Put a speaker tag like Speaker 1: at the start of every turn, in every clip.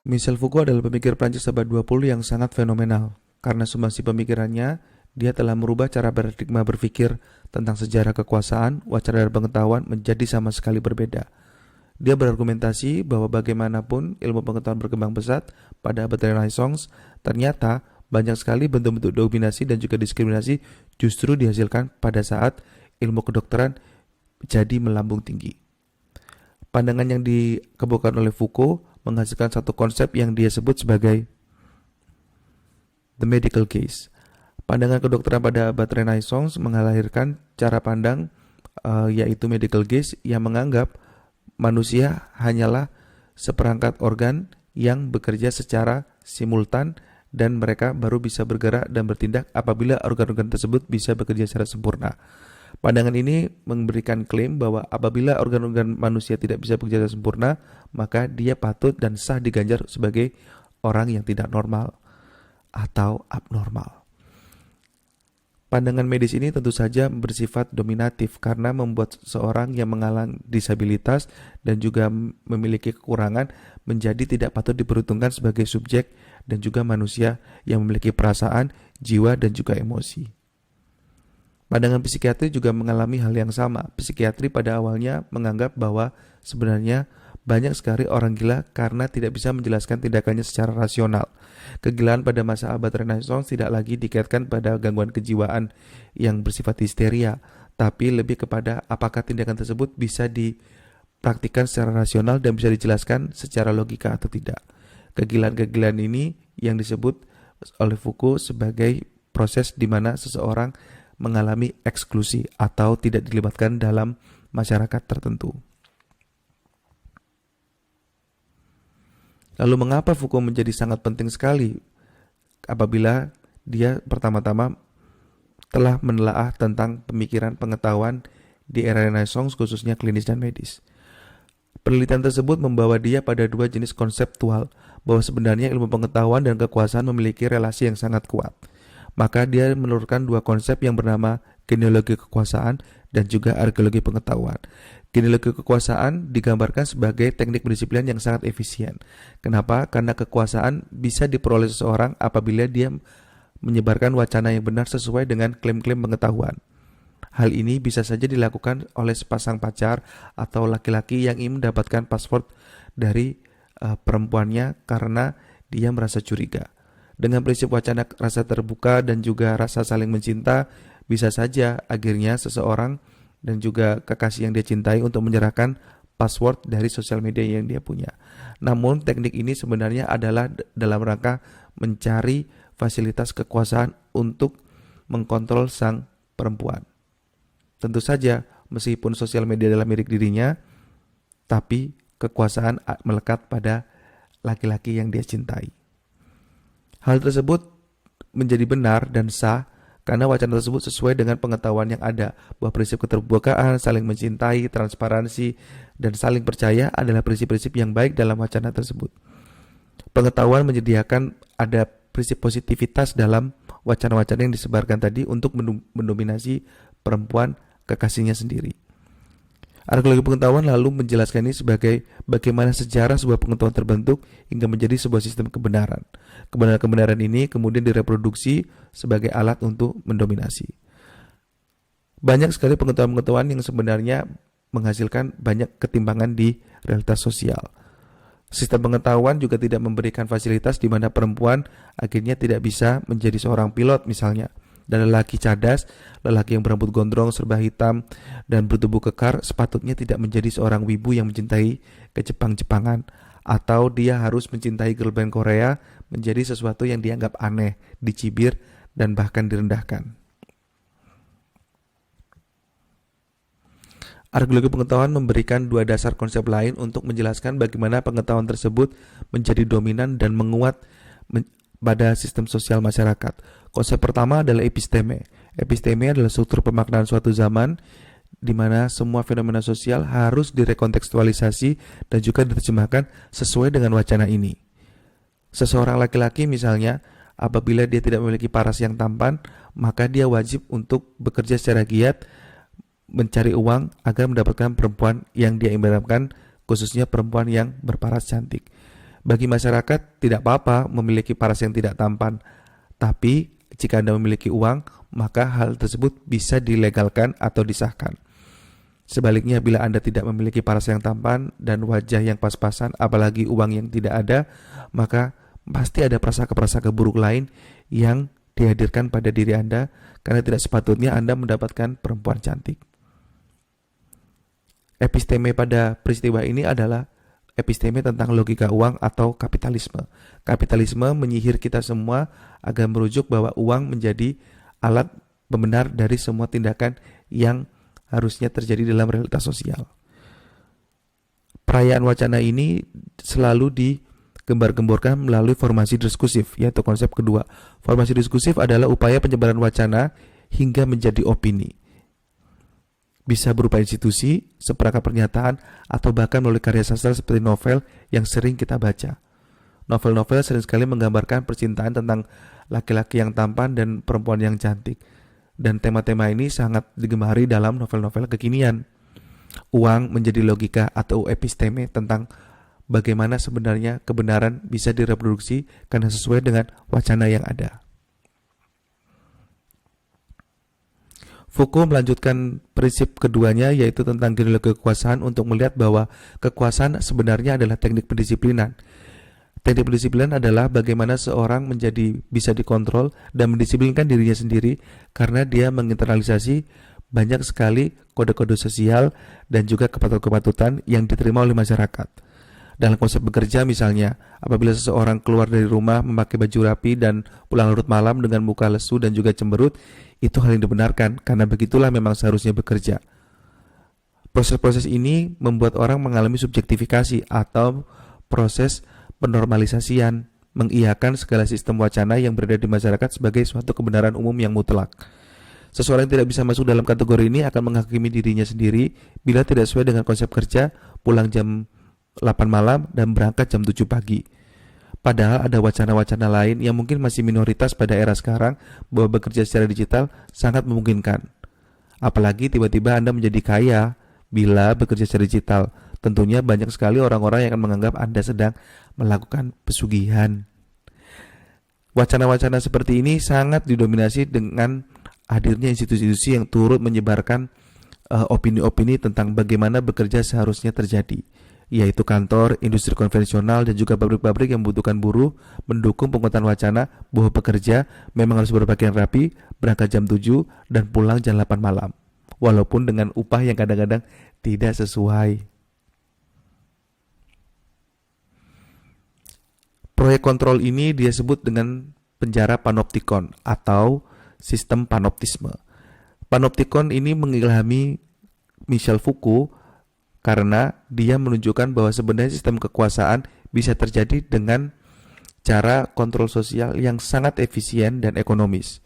Speaker 1: Michel Foucault adalah pemikir Prancis abad 20 yang sangat fenomenal. Karena sumbangsi pemikirannya, dia telah merubah cara paradigma berpikir tentang sejarah kekuasaan, wacana dan pengetahuan menjadi sama sekali berbeda. Dia berargumentasi bahwa bagaimanapun ilmu pengetahuan berkembang pesat pada abad Renaissance, ternyata banyak sekali bentuk-bentuk dominasi dan juga diskriminasi justru dihasilkan pada saat ilmu kedokteran jadi melambung tinggi. Pandangan yang dikemukakan oleh Foucault menghasilkan satu konsep yang dia sebut sebagai the medical case. Pandangan kedokteran pada abad Renaissance mengalahirkan cara pandang yaitu medical gaze yang menganggap manusia hanyalah seperangkat organ yang bekerja secara simultan dan mereka baru bisa bergerak dan bertindak apabila organ-organ tersebut bisa bekerja secara sempurna. Pandangan ini memberikan klaim bahwa apabila organ-organ manusia tidak bisa bekerja secara sempurna, maka dia patut dan sah diganjar sebagai orang yang tidak normal atau abnormal. Pandangan medis ini tentu saja bersifat dominatif karena membuat seseorang yang mengalami disabilitas dan juga memiliki kekurangan menjadi tidak patut diperhitungkan sebagai subjek dan juga manusia yang memiliki perasaan, jiwa, dan juga emosi. Pandangan psikiatri juga mengalami hal yang sama. Psikiatri pada awalnya menganggap bahwa sebenarnya banyak sekali orang gila karena tidak bisa menjelaskan tindakannya secara rasional. Kegilaan pada masa abad Renaissance tidak lagi dikaitkan pada gangguan kejiwaan yang bersifat histeria, tapi lebih kepada apakah tindakan tersebut bisa dipraktikkan secara rasional dan bisa dijelaskan secara logika atau tidak. Kegilaan-kegilaan ini yang disebut oleh Foucault sebagai proses di mana seseorang mengalami eksklusi atau tidak dilibatkan dalam masyarakat tertentu. Lalu mengapa Foucault menjadi sangat penting sekali apabila dia pertama-tama telah menelaah tentang pemikiran pengetahuan di era Renaissance khususnya klinis dan medis. Penelitian tersebut membawa dia pada dua jenis konseptual bahwa sebenarnya ilmu pengetahuan dan kekuasaan memiliki relasi yang sangat kuat. Maka dia menelurkan dua konsep yang bernama genealogi kekuasaan dan juga arkeologi pengetahuan. Genealogi kekuasaan digambarkan sebagai teknik pendisiplinan yang sangat efisien. Kenapa? Karena kekuasaan bisa diperoleh seseorang apabila dia menyebarkan wacana yang benar sesuai dengan klaim-klaim pengetahuan. Hal ini bisa saja dilakukan oleh sepasang pacar atau laki-laki yang ingin mendapatkan password dari perempuannya karena dia merasa curiga. Dengan prinsip wacana rasa terbuka dan juga rasa saling mencinta, bisa saja akhirnya seseorang dan juga kekasih yang dia cintai untuk menyerahkan password dari sosial media yang dia punya. Namun teknik ini sebenarnya adalah dalam rangka mencari fasilitas kekuasaan untuk mengkontrol sang perempuan. Tentu saja meskipun sosial media adalah milik dirinya, tapi kekuasaan melekat pada laki-laki yang dia cintai. Hal tersebut menjadi benar dan sah karena wacana tersebut sesuai dengan pengetahuan yang ada bahwa prinsip keterbukaan, saling mencintai, transparansi, dan saling percaya adalah prinsip-prinsip yang baik dalam wacana tersebut. Pengetahuan menyediakan ada prinsip positivitas dalam wacana-wacana yang disebarkan tadi untuk mendominasi perempuan kekasihnya sendiri. Arkeologi pengetahuan lalu menjelaskan ini sebagai bagaimana sejarah sebuah pengetahuan terbentuk hingga menjadi sebuah sistem kebenaran. Kebenaran-kebenaran ini kemudian direproduksi sebagai alat untuk mendominasi. Banyak sekali pengetahuan-pengetahuan yang sebenarnya menghasilkan banyak ketimpangan di realitas sosial. Sistem pengetahuan juga tidak memberikan fasilitas di mana perempuan akhirnya tidak bisa menjadi seorang pilot misalnya. Dan lelaki cadas, lelaki yang berambut gondrong, serba hitam, dan bertubuh kekar sepatutnya tidak menjadi seorang wibu yang mencintai kejepang-jepangan. Atau dia harus mencintai girl band Korea menjadi sesuatu yang dianggap aneh, dicibir, dan bahkan direndahkan. Arkeologi pengetahuan memberikan dua dasar konsep lain untuk menjelaskan bagaimana pengetahuan tersebut menjadi dominan dan menguat pada sistem sosial masyarakat. Konsep pertama adalah episteme. Episteme adalah struktur pemaknaan suatu zaman di mana semua fenomena sosial harus direkontekstualisasi dan juga diterjemahkan sesuai dengan wacana ini. Seseorang laki-laki misalnya, apabila dia tidak memiliki paras yang tampan, maka dia wajib untuk bekerja secara giat mencari uang agar mendapatkan perempuan yang dia idamkan, khususnya perempuan yang berparas cantik. Bagi masyarakat tidak apa-apa memiliki paras yang tidak tampan, tapi jika Anda memiliki uang, maka hal tersebut bisa dilegalkan atau disahkan. Sebaliknya, bila Anda tidak memiliki paras yang tampan dan wajah yang pas-pasan, apalagi uang yang tidak ada, maka pasti ada prasangka-prasangka buruk lain yang dihadirkan pada diri Anda, karena tidak sepatutnya Anda mendapatkan perempuan cantik. Episteme pada peristiwa ini adalah episteme tentang logika uang atau kapitalisme. Kapitalisme menyihir kita semua agar merujuk bahwa uang menjadi alat pembenar dari semua tindakan yang harusnya terjadi dalam realitas sosial. Perayaan wacana ini selalu digembar-gemborkan melalui formasi diskursif, yaitu konsep kedua. Formasi diskursif adalah upaya penyebaran wacana hingga menjadi opini. Bisa berupa institusi, seperangkat pernyataan, atau bahkan melalui karya sastra seperti novel yang sering kita baca. Novel-novel sering sekali menggambarkan percintaan tentang laki-laki yang tampan dan perempuan yang cantik. Dan tema-tema ini sangat digemari dalam novel-novel kekinian. Uang menjadi logika atau episteme tentang bagaimana sebenarnya kebenaran bisa direproduksi karena sesuai dengan wacana yang ada. Foucault melanjutkan prinsip keduanya, yaitu tentang genealogi kekuasaan, untuk melihat bahwa kekuasaan sebenarnya adalah teknik pendisiplinan. Teknik pendisiplinan adalah bagaimana seorang menjadi bisa dikontrol dan mendisiplinkan dirinya sendiri karena dia menginternalisasi banyak sekali kode-kode sosial dan juga kepatutan-kepatutan yang diterima oleh masyarakat. Dalam konsep bekerja misalnya, apabila seseorang keluar dari rumah memakai baju rapi dan pulang larut malam dengan muka lesu dan juga cemberut, itu hal yang dibenarkan karena begitulah memang seharusnya bekerja. Proses-proses ini membuat orang mengalami subjektifikasi atau proses penormalisasian, mengiyakan segala sistem wacana yang berada di masyarakat sebagai suatu kebenaran umum yang mutlak. Seseorang yang tidak bisa masuk dalam kategori ini akan menghakimi dirinya sendiri bila tidak sesuai dengan konsep kerja, pulang jam 8 malam dan berangkat jam 7 pagi. Padahal ada wacana-wacana lain yang mungkin masih minoritas pada era sekarang bahwa bekerja secara digital sangat memungkinkan. Apalagi tiba-tiba Anda menjadi kaya bila bekerja secara digital. Tentunya banyak sekali orang-orang yang akan menganggap Anda sedang melakukan pesugihan. Wacana-wacana seperti ini sangat didominasi dengan hadirnya institusi-institusi yang turut menyebarkan opini-opini tentang bagaimana bekerja seharusnya terjadi, yaitu kantor, industri konvensional, dan juga pabrik-pabrik yang membutuhkan buruh mendukung penguatan wacana bahwa pekerja memang harus berpakaian rapi, berangkat jam 7, dan pulang jam 8 malam, walaupun dengan upah yang kadang-kadang tidak sesuai. Proyek kontrol ini dia sebut dengan penjara panoptikon atau sistem panoptisme. Panoptikon ini mengilhami Michel Foucault karena dia menunjukkan bahwa sebenarnya sistem kekuasaan bisa terjadi dengan cara kontrol sosial yang sangat efisien dan ekonomis.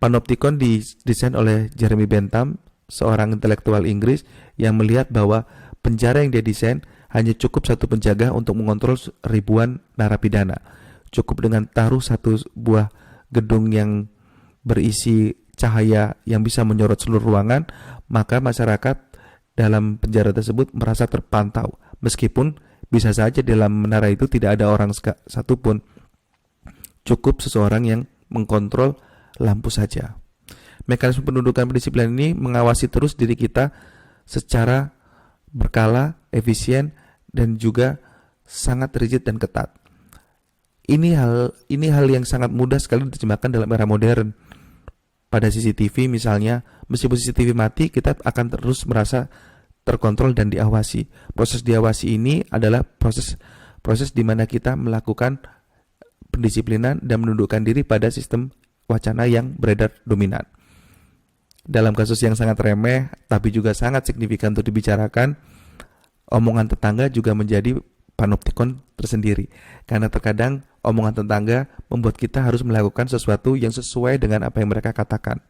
Speaker 1: Panoptikon didesain oleh Jeremy Bentham, seorang intelektual Inggris yang melihat bahwa penjara yang dia desain hanya cukup satu penjaga untuk mengontrol ribuan narapidana. Cukup dengan taruh satu buah gedung yang berisi cahaya yang bisa menyorot seluruh ruangan, maka masyarakat dalam penjara tersebut merasa terpantau, meskipun bisa saja dalam menara itu tidak ada orang satupun. Cukup seseorang yang mengkontrol lampu saja. Mekanisme pendudukan pendisiplinan ini mengawasi terus diri kita secara berkala, efisien, dan juga sangat rigid dan ketat. Ini hal yang sangat mudah sekali diterjemahkan dalam era modern. Pada CCTV misalnya, meskipun CCTV mati, kita akan terus merasa terkontrol dan diawasi. Proses diawasi ini adalah proses di mana kita melakukan pendisiplinan dan menundukkan diri pada sistem wacana yang beredar dominan. Dalam kasus yang sangat remeh, tapi juga sangat signifikan untuk dibicarakan, omongan tetangga juga menjadi panoptikon tersendiri. Karena terkadang omongan tetangga membuat kita harus melakukan sesuatu yang sesuai dengan apa yang mereka katakan.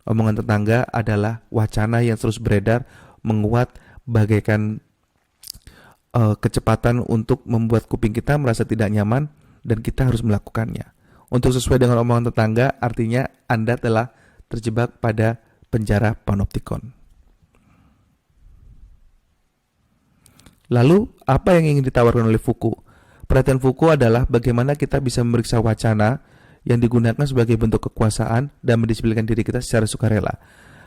Speaker 1: Omongan tetangga adalah wacana yang terus beredar, menguat bagaikan kecepatan untuk membuat kuping kita merasa tidak nyaman dan kita harus melakukannya. Untuk sesuai dengan omongan tetangga artinya Anda telah terjebak pada penjara panoptikon. Lalu, apa yang ingin ditawarkan oleh Foucault? Perhatian Foucault adalah bagaimana kita bisa memeriksa wacana yang digunakan sebagai bentuk kekuasaan dan mendisiplinkan diri kita secara sukarela.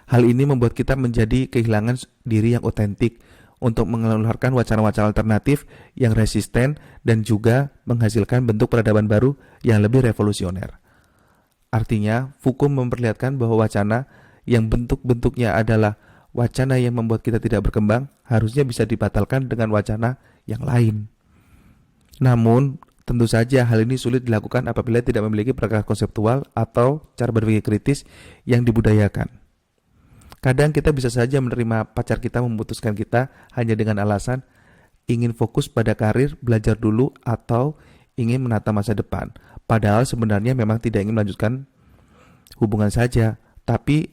Speaker 1: Hal ini membuat kita menjadi kehilangan diri yang otentik untuk mengeluarkan wacana-wacana alternatif yang resisten dan juga menghasilkan bentuk peradaban baru yang lebih revolusioner. Artinya, Foucault memperlihatkan bahwa wacana yang bentuk-bentuknya adalah wacana yang membuat kita tidak berkembang harusnya bisa dibatalkan dengan wacana yang lain. Namun, tentu saja hal ini sulit dilakukan apabila tidak memiliki perangkat konseptual atau cara berpikir kritis yang dibudayakan. Kadang kita bisa saja menerima pacar kita memutuskan kita hanya dengan alasan ingin fokus pada karir, belajar dulu, atau ingin menata masa depan. Padahal sebenarnya memang tidak ingin melanjutkan hubungan saja, tapi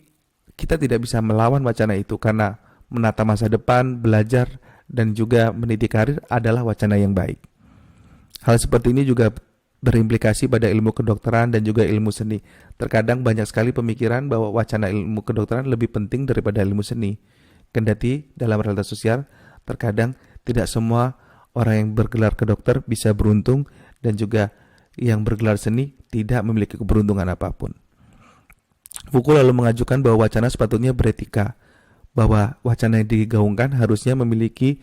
Speaker 1: kita tidak bisa melawan wacana itu karena menata masa depan, belajar, dan juga mendidik karir adalah wacana yang baik. Hal seperti ini juga berimplikasi pada ilmu kedokteran dan juga ilmu seni. Terkadang banyak sekali pemikiran bahwa wacana ilmu kedokteran lebih penting daripada ilmu seni. Kendati dalam realitas sosial, terkadang tidak semua orang yang bergelar kedokter bisa beruntung dan juga yang bergelar seni tidak memiliki keberuntungan apapun. Foucault lalu mengajukan bahwa wacana sepatutnya beretika, bahwa wacana yang digaungkan harusnya memiliki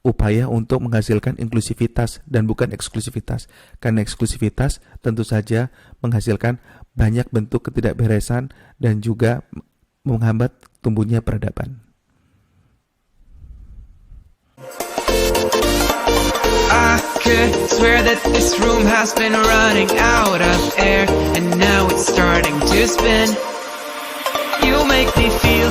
Speaker 1: upaya untuk menghasilkan inklusivitas dan bukan eksklusivitas. Karena eksklusivitas tentu saja menghasilkan banyak bentuk ketidakberesan dan juga menghambat tumbuhnya peradaban.
Speaker 2: I could swear that this room has been running out of air, and now it's starting to spin. You make me feel